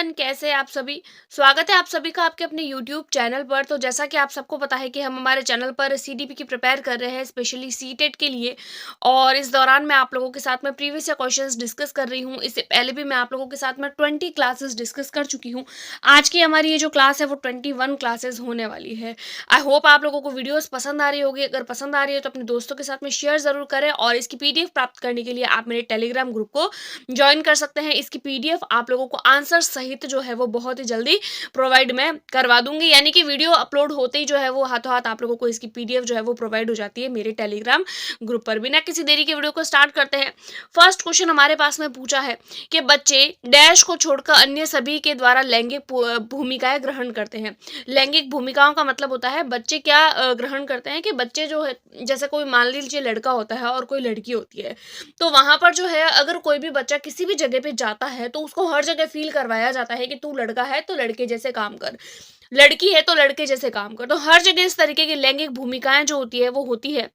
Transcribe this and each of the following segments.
Everyone, कैसे हैं आप सभी। स्वागत है आप सभी का आपके अपने यूट्यूब चैनल पर। तो जैसा कि आप सबको पता है कि हम हमारे चैनल पर सीडीपी की प्रिपेयर कर रहे हैं, स्पेशली सीटेट के लिए। और इस दौरान मैं आप लोगों के साथ में प्रीवियस क्वेश्चंस डिस्कस कर रही हूं। इससे पहले भी मैं आप लोगों के साथ में 20 क्लासेस डिस्कस कर चुकी हूं। आज की हमारी ये जो क्लास है वो 21 क्लासेस होने वाली है। आई होप आप लोगों को वीडियोस पसंद आ रही होगी। अगर पसंद आ रही है तो अपने दोस्तों के साथ में शेयर जरूर करें, और इसकी पीडीएफ प्राप्त करने के लिए आप मेरे टेलीग्राम ग्रुप को ज्वाइन कर सकते हैं। इसकी पीडीएफ आप लोगों को आंसर सहित जो है वो बहुत ही जल्दी प्रोवाइड मैं करवा दूंगी, यानी कि वीडियो अपलोड होते ही जो है वो हाथों हाथ आप लोगों को इसकी पीडीएफ जो है वो प्रोवाइड हो जाती है मेरे टेलीग्राम ग्रुप पर। बिना किसी देरी के वीडियो को स्टार्ट करते हैं। फर्स्ट क्वेश्चन हमारे पास में पूछा है कि बच्चे डैश को छोड़कर अन्य सभी के द्वारा लैंगिक भूमिकाएं ग्रहण करते हैं। लैंगिक भूमिकाओं का मतलब होता है बच्चे क्या ग्रहण करते हैं, कि बच्चे जो है, जैसे कोई मान लीजिए लड़का होता है और कोई लड़की होती है, तो वहां पर जो है अगर कोई भी बच्चा किसी भी जगह पे जाता है तो उसको हर जगह फील करवाया जाता है कि तू लड़का है तो लड़के जैसे काम कर, लड़की है तो लड़के जैसे काम कर। तो हर जगह इस तरीके की लैंगिक भूमिकाएं जो होती है वो होती है।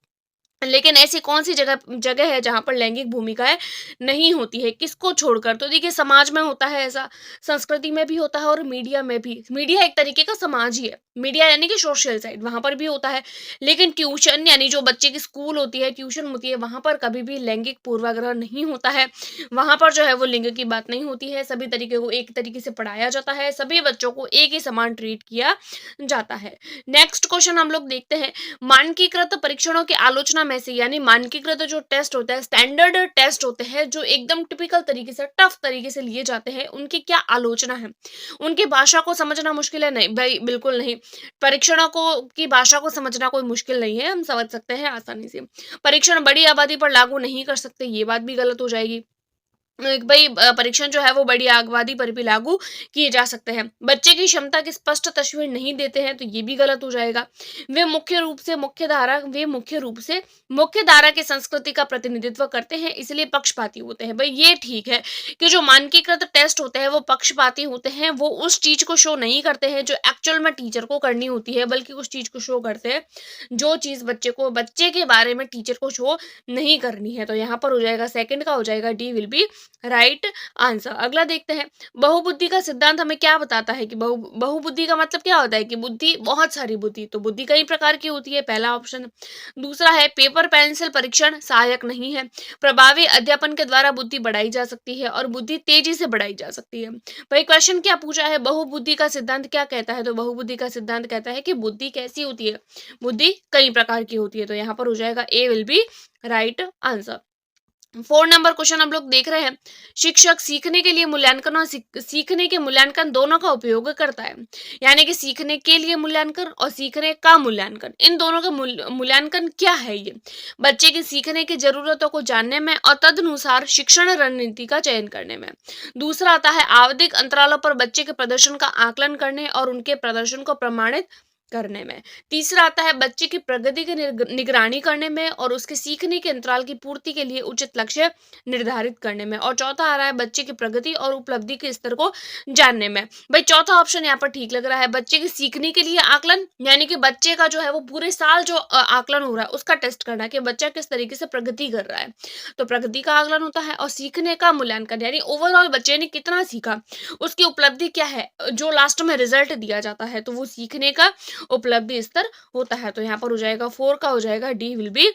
लेकिन ऐसी कौन सी जगह जगह है जहां पर लैंगिक भूमिकाएं नहीं होती है, किसको छोड़कर? तो देखिए, समाज में होता है ऐसा, संस्कृति में भी होता है और मीडिया में भी। मीडिया एक तरीके का समाज ही है, मीडिया यानी कि सोशल साइड, वहां पर भी होता है। लेकिन ट्यूशन यानी जो बच्चे की स्कूल होती है, ट्यूशन होती है, वहां पर कभी भी लैंगिक पूर्वाग्रह नहीं होता है। वहां पर जो है वो लिंग की बात नहीं होती है। सभी तरीके को एक तरीके से पढ़ाया जाता है, सभी बच्चों को एक ही समान ट्रीट किया जाता है। नेक्स्ट क्वेश्चन हम लोग देखते हैं। मानकीकृत परीक्षणों की आलोचना में से, यानी मानकीकृत जो टेस्ट होता है, स्टैंडर्ड टेस्ट होते हैं जो एकदम टिपिकल तरीके से, टफ तरीके से लिए जाते हैं, उनकी क्या आलोचना है? उनकी भाषा को समझना मुश्किल है? नहीं भाई, बिल्कुल नहीं। परीक्षणों को की भाषा को समझना कोई मुश्किल नहीं है, हम समझ सकते हैं आसानी से। परीक्षण बड़ी आबादी पर लागू नहीं कर सकते, ये बात भी गलत हो जाएगी। भाई, परीक्षण जो है वो बड़ी आबादी पर भी लागू किए जा सकते हैं। बच्चे की क्षमता की स्पष्ट तस्वीर नहीं देते हैं, तो ये भी गलत हो जाएगा। वे मुख्य रूप से मुख्य धारा की संस्कृति का प्रतिनिधित्व करते हैं, इसलिए पक्षपाती होते हैं। भाई ये ठीक है कि जो मानकीकृत टेस्ट होते हैं वो पक्षपाती होते हैं, वो उस चीज को शो नहीं करते हैं जो एक्चुअल में टीचर को करनी होती है, बल्कि उस चीज को शो करते हैं जो चीज बच्चे के बारे में टीचर को शो नहीं करनी है। तो यहाँ पर हो जाएगा, सेकंड का हो जाएगा, D will be right answer. अगला देखते हैं। बहुबुद्धि का सिद्धांत हमें क्या बताता है? कि बहुबुद्धि का मतलब क्या होता है? कि बुद्धि, बहुत सारी बुद्धि, तो बुद्धि कई प्रकार की होती है, पहला ऑप्शन। दूसरा है, पेपर पेंसिल परीक्षण सहायक नहीं है। प्रभावी अध्यापन के द्वारा बुद्धि बढ़ाई जा सकती है और बुद्धि तेजी से बढ़ाई जा सकती है। भाई क्वेश्चन क्या पूछा है? बहुबुद्धि का सिद्धांत क्या कहता है? तो बहुबुद्धि का सिद्धांत कहता है कि बुद्धि कैसी होती है? बुद्धि कई प्रकार की होती है। तो यहाँ पर हो जाएगा, A will be right answer. 4 number question हम लोग देख रहे हैं। शिक्षक सीखने के लिए मूल्यांकन और सीखने के मूल्यांकन दोनों का उपयोग करता है। यानी कि सीखने के लिए मूल्यांकन और सीखने का मूल्यांकन, इन दोनों का मूल्यांकन क्या है? ये बच्चे की सीखने की जरूरतों को जानने में और तदनुसार शिक्षण रणनीति का चयन करने में। दूसरा आता है, आवधिक अंतरालों पर बच्चे के प्रदर्शन का आकलन करने और उनके प्रदर्शन को प्रमाणित करने में। तीसरा आता है, बच्चे की प्रगति की निगरानी करने में और उसके सीखने के अंतराल की पूर्ति के लिए उचित लक्ष्य निर्धारित करने में। और चौथा आ रहा है, बच्चे की प्रगति और उपलब्धि के स्तर को जानने में। भाई चौथा ऑप्शन यहाँ पर ठीक लग रहा है। बच्चे की सीखने के लिए आकलन, यानी कि बच्चे का जो है वो पूरे साल जो आकलन हो रहा है उसका टेस्ट करना है कि बच्चा किस तरीके से प्रगति कर रहा है, तो प्रगति का आकलन होता है। और सीखने का मूल्यांकन, यानी ओवरऑल बच्चे ने कितना सीखा, उसकी उपलब्धि क्या है, जो लास्ट में रिजल्ट दिया जाता है, तो वो सीखने का उपलब्धि स्तर होता है। तो यहाँ पर हो जाएगा, 4 का हो जाएगा, D will be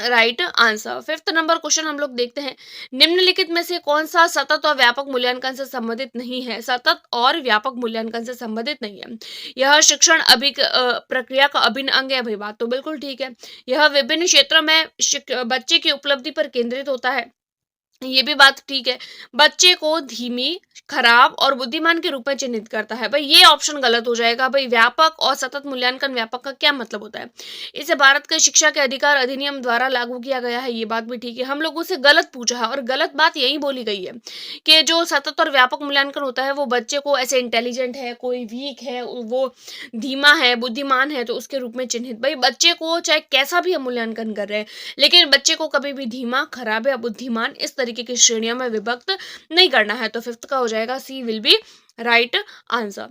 right answer. 5 number question हम लोग देखते हैं। निम्नलिखित में से कौन सा सतत और व्यापक मूल्यांकन से संबंधित नहीं है? सतत और व्यापक मूल्यांकन से संबंधित नहीं है। यह शिक्षण प्रक्रिया का अभिन्न अंग है। भाई बात तो बिल्कुल ठीक है। यह विभिन्न क्षेत्रों में बच्चे की उपलब्धि पर केंद्रित होता है। ये भी बात ठीक है। बच्चे को धीमी, खराब और बुद्धिमान के रूप में चिन्हित करता है। भाई ये ऑप्शन गलत हो जाएगा। भाई व्यापक और सतत मूल्यांकन, व्यापक का क्या मतलब होता है? इसे भारत के शिक्षा के अधिकार अधिनियम द्वारा लागू किया गया है, ये बात भी ठीक है। हम लोगों से गलत पूछा है और गलत बात यही बोली गई है कि जो सतत और व्यापक मूल्यांकन होता है वो बच्चे को ऐसे इंटेलिजेंट है, कोई वीक है, वो धीमा है, बुद्धिमान है, तो उसके रूप में चिन्हित। भाई बच्चे को चाहे कैसा भी हम मूल्यांकन कर रहे हैं, लेकिन बच्चे को कभी भी धीमा, खराब या बुद्धिमान इस तरीके की श्रेणियों में विभक्त नहीं करना है। तो 5th का हो जाएगा, C will be right answer.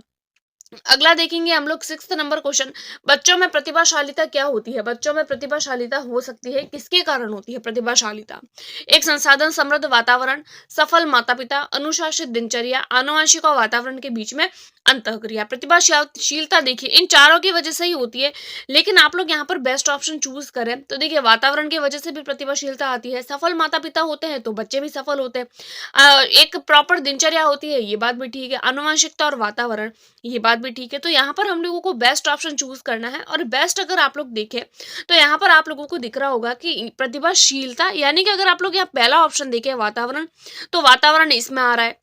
अगला देखेंगे हम लोग 6th नंबर क्वेश्चन। बच्चों में प्रतिभाशालिता क्या होती है? बच्चों में प्रतिभाशालिता हो सकती है, किसके कारण होती है प्रतिभाशालिता? एक संसाधन समृद्ध वातावरण, सफल माता पिता, अनुशासित दिनचर्या, आनुवंशिक और वातावरण के बीच में अंतःक्रिया। प्रतिभाशीलता देखिए इन चारों की वजह से ही होती है, लेकिन आप लोग यहाँ पर बेस्ट ऑप्शन चूज करें तो देखिए वातावरण की वजह से भी प्रतिभाशीलता आती है, सफल माता पिता होते हैं तो बच्चे भी सफल होते हैं, एक प्रॉपर दिनचर्या होती है, ये बात भी ठीक है, आनुवंशिकता और वातावरण, ये बात भी ठीक है। तो यहाँ पर हम लोगों को बेस्ट ऑप्शन चूज करना है, और बेस्ट अगर आप लोग देखें तो यहाँ पर आप लोगों को दिख रहा होगा कि प्रतिभाशीलता, यानी कि अगर आप लोग यहाँ पहला ऑप्शन देखें वातावरण, तो वातावरण इसमें आ रहा है।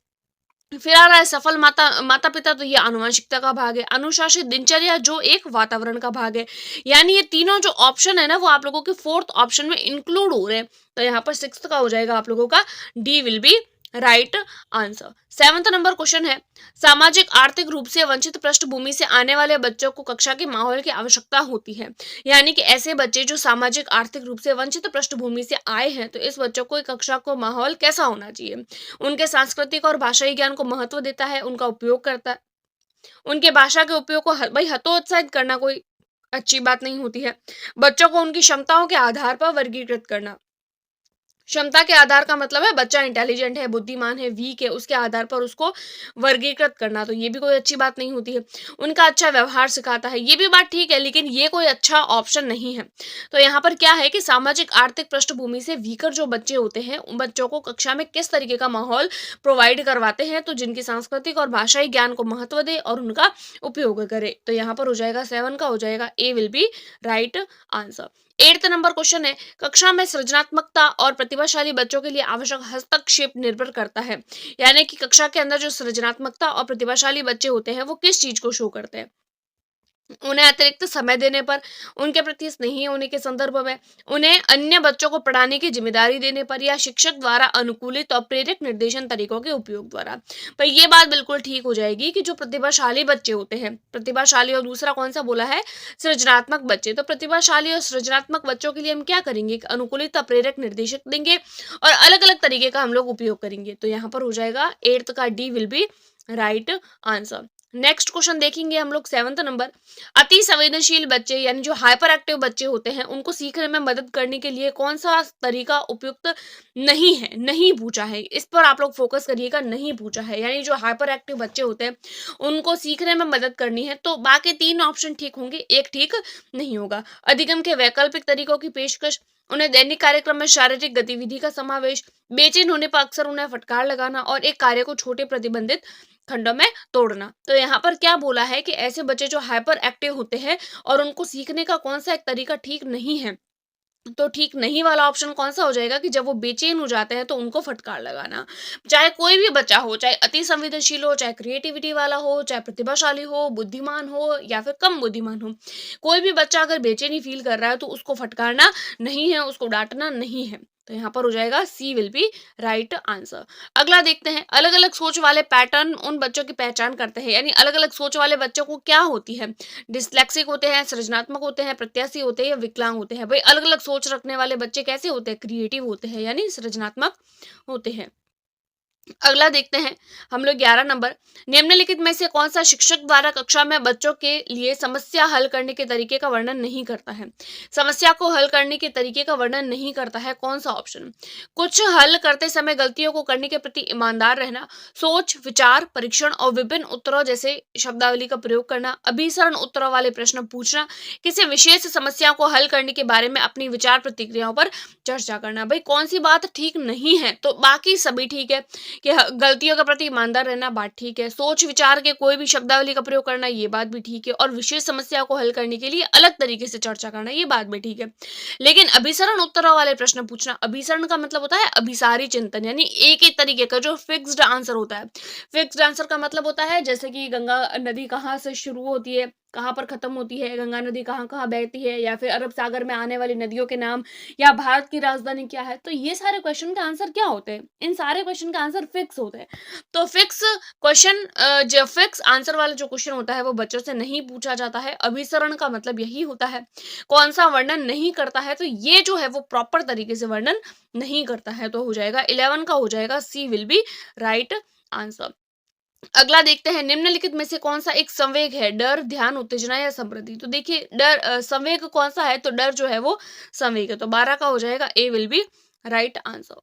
फिर आ रहा है सफल माता माता पिता, तो ये आनुवंशिकता का भाग है। अनुशासित दिनचर्या जो एक वातावरण का भाग है। यानी ये तीनों जो ऑप्शन है ना वो आप लोगों के फोर्थ ऑप्शन में इंक्लूड हो रहे हैं। तो यहाँ पर सिक्स्थ का हो जाएगा आप लोगों का D will be right answer. 7th number question है, सामाजिक आर्थिक रूप से वंचित पृष्ठभूमि से आने वाले बच्चों को कक्षा के माहौल की आवश्यकता होती है। यानी कि ऐसे बच्चे जो सामाजिक आर्थिक रूप से वंचित पृष्ठभूमि से आए हैं, तो इस बच्चों को कक्षा को माहौल कैसा होना चाहिए? उनके सांस्कृतिक और भाषाई ज्ञान को महत्व देता है, उनका उपयोग करता है, उनके भाषा के उपयोग को भाई हतोत्साहित करना कोई अच्छी बात नहीं होती है। बच्चों को उनकी क्षमताओं के आधार पर वर्गीकृत करना। क्षमता के आधार का मतलब है बच्चा इंटेलिजेंट है, बुद्धिमान है, वीक है, उसके आधार पर उसको वर्गीकृत करना, तो ये भी कोई अच्छी बात नहीं होती है। उनका अच्छा व्यवहार सिखाता है, ये भी बात ठीक है, लेकिन ये कोई अच्छा ऑप्शन नहीं है। तो यहाँ पर क्या है कि सामाजिक आर्थिक पृष्ठभूमि से वीकर जो बच्चे होते हैं उन बच्चों को कक्षा में किस तरीके का माहौल प्रोवाइड करवाते हैं, तो जिनकी सांस्कृतिक और भाषाई ज्ञान को महत्व दे और उनका उपयोग करे। तो यहाँ पर हो जाएगा 7 का हो जाएगा A will be right answer. 8th number question है, कक्षा में सृजनात्मकता और प्रतिभाशाली बच्चों के लिए आवश्यक हस्तक्षेप निर्भर करता है। यानी कि कक्षा के अंदर जो सृजनात्मकता और प्रतिभाशाली बच्चे होते हैं वो किस चीज को शो करते हैं? उन्हें अतिरिक्त समय देने पर, उनके प्रति स्नेही होने के संदर्भ में, उन्हें अन्य बच्चों को पढ़ाने की जिम्मेदारी देने पर, या शिक्षक द्वारा अनुकूलित और प्रेरक निर्देशन तरीकों के उपयोग द्वारा। पर ये बात बिल्कुल ठीक हो जाएगी कि जो प्रतिभाशाली बच्चे होते हैं, प्रतिभाशाली और दूसरा कौन सा बोला है? सृजनात्मक बच्चे। तो प्रतिभाशाली और सृजनात्मक बच्चों के लिए हम क्या करेंगे? अनुकूलित और प्रेरक निर्देशक देंगे और अलग अलग तरीके का हम लोग उपयोग करेंगे। तो यहाँ पर हो जाएगा 8th का D will be right answer. Next question देखेंगे हम लोग 7th नंबर। अति संवेदनशील बच्चे यानी जो हाइपर एक्टिव बच्चे होते हैं उनको सीखने में मदद करने के लिए कौन सा तरीका उपयुक्त नहीं है? नहीं पूछा है, इस पर आप लोग फोकस करिएगा, नहीं पूछा है। यानी जो हाइपर एक्टिव बच्चे होते हैं उनको सीखने में मदद करनी है, तो बाकी 3 ऑप्शन ठीक होंगे, एक ठीक नहीं होगा। अधिगम के वैकल्पिक तरीकों की पेशकश, उन्हें दैनिक कार्यक्रम में शारीरिक गतिविधि का समावेश, बेचैन होने पर अक्सर उन्हें फटकार लगाना और एक कार्य को छोटे प्रतिबंधित खंडों में तोड़ना। तो यहाँ पर क्या बोला है कि ऐसे बच्चे जो हाइपर एक्टिव होते हैं और उनको सीखने का कौन सा एक तरीका ठीक नहीं है, तो ठीक नहीं वाला ऑप्शन कौन सा हो जाएगा कि जब वो बेचैन हो जाते हैं तो उनको फटकार लगाना। चाहे कोई भी बच्चा हो, चाहे अति संवेदनशील हो, चाहे क्रिएटिविटी वाला हो, चाहे प्रतिभाशाली हो, बुद्धिमान हो या फिर कम बुद्धिमान हो, कोई भी बच्चा अगर बेचैनी फील कर रहा है तो उसको फटकारना नहीं है, उसको डांटना नहीं है। तो यहाँ पर हो जाएगा C will be right answer. अगला देखते हैं, अलग अलग सोच वाले पैटर्न उन बच्चों की पहचान करते हैं। यानी अलग अलग सोच वाले बच्चों को क्या होती है? डिस्लेक्सिक होते हैं, सृजनात्मक होते हैं, प्रत्याशी होते हैं या विकलांग होते हैं? भाई अलग अलग सोच रखने वाले बच्चे कैसे होते हैं? क्रिएटिव होते हैं यानी सृजनात्मक होते हैं। अगला देखते हैं हम लोग 11 नंबर। निम्नलिखित में से कौन सा शिक्षक द्वारा कक्षा में बच्चों के लिए समस्या हल करने के तरीके का वर्णन नहीं करता है? समस्या को हल करने के तरीके का वर्णन नहीं करता है, कौन सा ऑप्शन? कुछ हल करते समय गलतियों को करने के प्रति ईमानदार रहना, सोच विचार परीक्षण और विभिन्न उत्तरों जैसे शब्दावली का प्रयोग करना, अभिसरण उत्तरों वाले प्रश्न पूछना, किसी विशेष समस्या को हल करने के बारे में अपनी विचार प्रतिक्रियाओं पर चर्चा करना। भाई कौन सी बात ठीक नहीं है? तो बाकी सभी ठीक है कि गलतियों के प्रति ईमानदार रहना, बात ठीक है। सोच विचार के कोई भी शब्दावली का प्रयोग करना, ये बात भी ठीक है। और विशेष समस्या को हल करने के लिए अलग तरीके से चर्चा करना, ये बात भी ठीक है। लेकिन अभिसरण उत्तरों वाले प्रश्न पूछना, अभिसरण का मतलब होता है अभिसारी चिंतन, यानी एक ही तरीके का जो फिक्स्ड आंसर होता है। फिक्स्ड आंसर का मतलब होता है जैसे कि गंगा नदी कहाँ से शुरू होती है, कहाँ पर खत्म होती है, गंगा नदी कहाँ कहाँ बहती है, या फिर अरब सागर में आने वाली नदियों के नाम, या भारत की राजधानी क्या है। तो ये सारे क्वेश्चन का आंसर क्या होते हैं? इन सारे क्वेश्चन का आंसर फिक्स होते हैं। तो फिक्स क्वेश्चन, जो फिक्स आंसर वाला जो क्वेश्चन होता है वो बच्चों से नहीं पूछा जाता है। अभिसरण का मतलब यही होता है, कौन सा वर्णन नहीं करता है, तो ये जो है वो प्रॉपर तरीके से वर्णन नहीं करता है। तो हो जाएगा 11 का हो जाएगा C will be right answer. अगला देखते हैं, निम्नलिखित में से कौन सा एक संवेग है, डर, ध्यान, उत्तेजना या समृद्धि। तो देखिए डर संवेग कौन सा है, तो डर जो है वो संवेग है, तो 12 का हो जाएगा A will be right answer.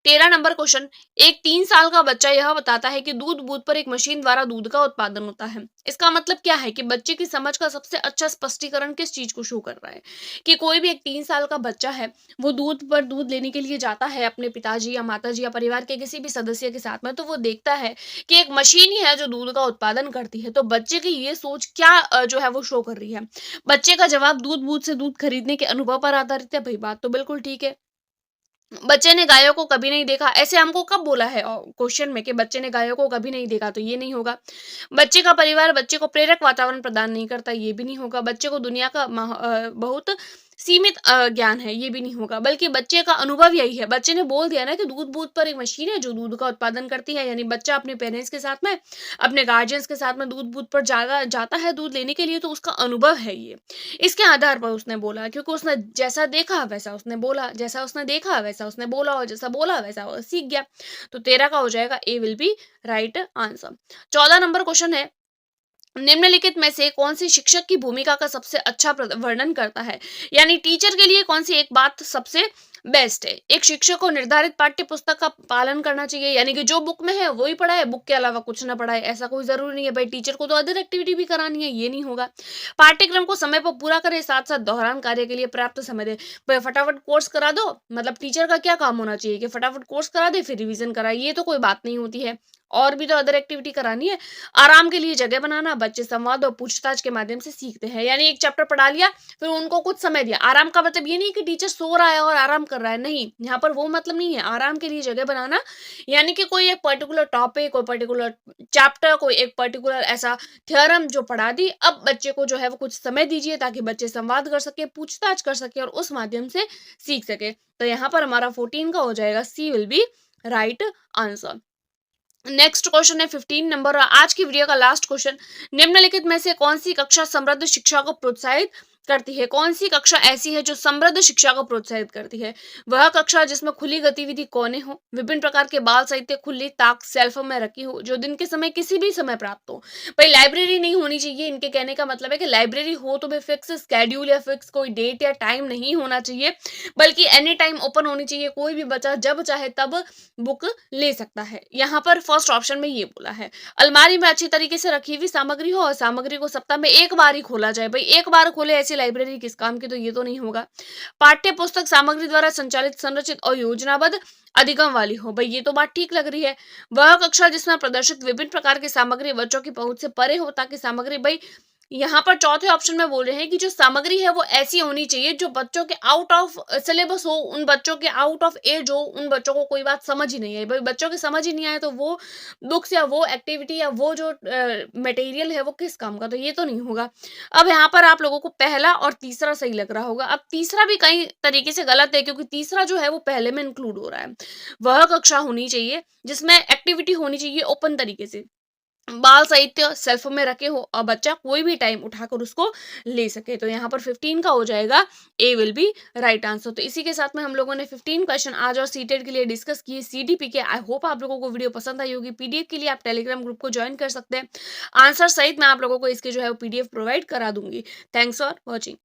13 number question, एक 3 साल का बच्चा यह बताता है कि दूध बूथ पर एक मशीन द्वारा दूध का उत्पादन होता है। इसका मतलब क्या है कि बच्चे की समझ का सबसे अच्छा स्पष्टीकरण किस चीज को शो कर रहा है, कि कोई भी एक 3 साल का बच्चा है, वो दूध पर दूध लेने के लिए जाता है अपने पिताजी या माताजी या परिवार के किसी भी सदस्य के साथ में, तो वो देखता है कि एक मशीन ही है जो दूध का उत्पादन करती है। तो बच्चे की ये सोच क्या जो है वो शो कर रही है। बच्चे का जवाब दूध बूथ से दूध खरीदने के अनुभव पर आधारित है। भाई बात तो बिल्कुल ठीक है। बच्चे ने गायों को कभी नहीं देखा, ऐसे हमको कब बोला है क्वेश्चन में कि बच्चे ने गायों को कभी नहीं देखा, तो ये नहीं होगा। बच्चे का परिवार बच्चे को प्रेरक वातावरण प्रदान नहीं करता, ये भी नहीं होगा। बच्चे को दुनिया का बहुत सीमित ज्ञान है, ये भी नहीं होगा। बल्कि बच्चे का अनुभव यही है। बच्चे ने बोल दिया ना कि दूध बूथ पर एक मशीन है जो दूध का उत्पादन करती है, यानी बच्चा अपने पेरेंट्स के साथ में, अपने गार्जियंस के साथ में दूध बूथ पर ज्यादा जाता है दूध लेने के लिए, तो उसका अनुभव है ये। इसके आधार पर उसने बोला, क्योंकि उसने जैसा देखा वैसा उसने बोला, जैसा उसने देखा वैसा उसने बोला, और जैसा बोला वैसा वो सीख गया। तो 13 का हो जाएगा A will be right answer. 14 number question है, निम्नलिखित में से कौन सी शिक्षक की भूमिका का सबसे अच्छा वर्णन करता है, यानी टीचर के लिए कौन सी एक बात सबसे बेस्ट है। एक शिक्षक को निर्धारित पाठ्य पुस्तक का पालन करना चाहिए, यानी कि जो बुक में है वही पढ़ाए, बुक के अलावा कुछ ना पढ़ाए, ऐसा कोई जरूरी नहीं है। भाई टीचर को तो अदर एक्टिविटी भी करानी है, ये नहीं होगा। पाठ्यक्रम को समय पर पूरा करे, साथ साथ दोहरान कार्य के लिए पर्याप्त समय दे। भाई फटाफट कोर्स करा दो, मतलब टीचर का क्या काम होना चाहिए कि फटाफट कोर्स करा दे फिर रिवीजन कराए, ये तो कोई बात नहीं होती है। और भी तो अदर एक्टिविटी करानी है। आराम के लिए जगह बनाना, बच्चे संवाद और पूछताछ के माध्यम से सीखते हैं, यानी एक चैप्टर पढ़ा लिया, फिर उनको कुछ समय दिया। आराम का मतलब ये नहीं कि टीचर सो रहा है और आराम कर रहा है, नहीं, यहाँ पर वो मतलब नहीं है। आराम के लिए जगह बनाना, यानी कि कोई एक पर्टिकुलर टॉपिक, कोई पर्टिकुलर चैप्टर, कोई एक पर्टिकुलर ऐसा थ्योरम जो पढ़ा दी, अब बच्चे को जो है वो कुछ समय दीजिए ताकि बच्चे संवाद कर सके, पूछताछ कर सके और उस माध्यम से सीख सके। तो यहाँ पर हमारा 14 का हो जाएगा C will be right answer. Next question है 15 नंबर और आज की वीडियो का लास्ट क्वेश्चन, निम्नलिखित में से कौन सी कक्षा समृद्ध शिक्षा को प्रोत्साहित करती है। कौन सी कक्षा ऐसी है जो समृद्ध शिक्षा को प्रोत्साहित करती है। वह कक्षा जिसमें खुली गतिविधि कोने हो, विभिन्न प्रकार के बाल साहित्य खुली ताक सेल्फ में रखी हो, जो दिन के समय किसी भी समय प्राप्त हो। भाई लाइब्रेरी नहीं होनी चाहिए, इनके कहने का मतलब है कि लाइब्रेरी हो तो भी फिक्स स्केड्यूल या फिक्स कोई डेट या टाइम नहीं होना चाहिए, बल्कि एनी टाइम ओपन होनी चाहिए। कोई भी बच्चा जब चाहे तब बुक ले सकता है। यहाँ पर फर्स्ट ऑप्शन में ये बोला है। अलमारी में अच्छी तरीके से रखी हुई सामग्री हो और सामग्री को सप्ताह में एक बार ही खोला जाए। भाई एक बार खोले ऐसी लाइब्रेरी किस काम की, तो ये तो नहीं होगा। पाठ्य पुस्तक सामग्री द्वारा संचालित, संरचित और योजनाबद्ध अधिगम वाली हो। भाई ये तो बात ठीक लग रही है। वह कक्षा जिसमें प्रदर्शित विभिन्न प्रकार की सामग्री बच्चों की पहुंच से परे हो, ताकि सामग्री, भाई यहाँ पर चौथे ऑप्शन में बोल रहे हैं कि जो सामग्री है वो ऐसी होनी चाहिए जो बच्चों के आउट ऑफ सिलेबस हो, उन बच्चों के आउट ऑफ एज हो, उन बच्चों को कोई बात समझ ही नहीं है। भाई बच्चों की समझ ही नहीं आए तो वो बुक्स या वो एक्टिविटी या वो जो मटेरियल है वो किस काम का, तो ये तो नहीं होगा। अब यहाँ पर आप लोगों को पहला और तीसरा सही लग रहा होगा। अब तीसरा भी कई तरीके से गलत है, क्योंकि तीसरा जो है वो पहले में इंक्लूड हो रहा है। वह कक्षा होनी चाहिए जिसमें एक्टिविटी होनी चाहिए ओपन तरीके से, बाल साहित्य सेल्फ में रखे हो और बच्चा कोई भी टाइम उठाकर उसको ले सके। तो यहाँ पर 15 का हो जाएगा A will be right answer. तो इसी के साथ में हम लोगों ने 15 क्वेश्चन आज और सीटेट के लिए डिस्कस किए, सीडीपी के। आई होप आप लोगों को वीडियो पसंद आई होगी। पीडीएफ के लिए आप टेलीग्राम ग्रुप को ज्वाइन कर सकते हैं। आंसर सहित मैं आप लोगों को इसके जो है वो पीडीएफ प्रोवाइड करा दूंगी। Thanks for watching.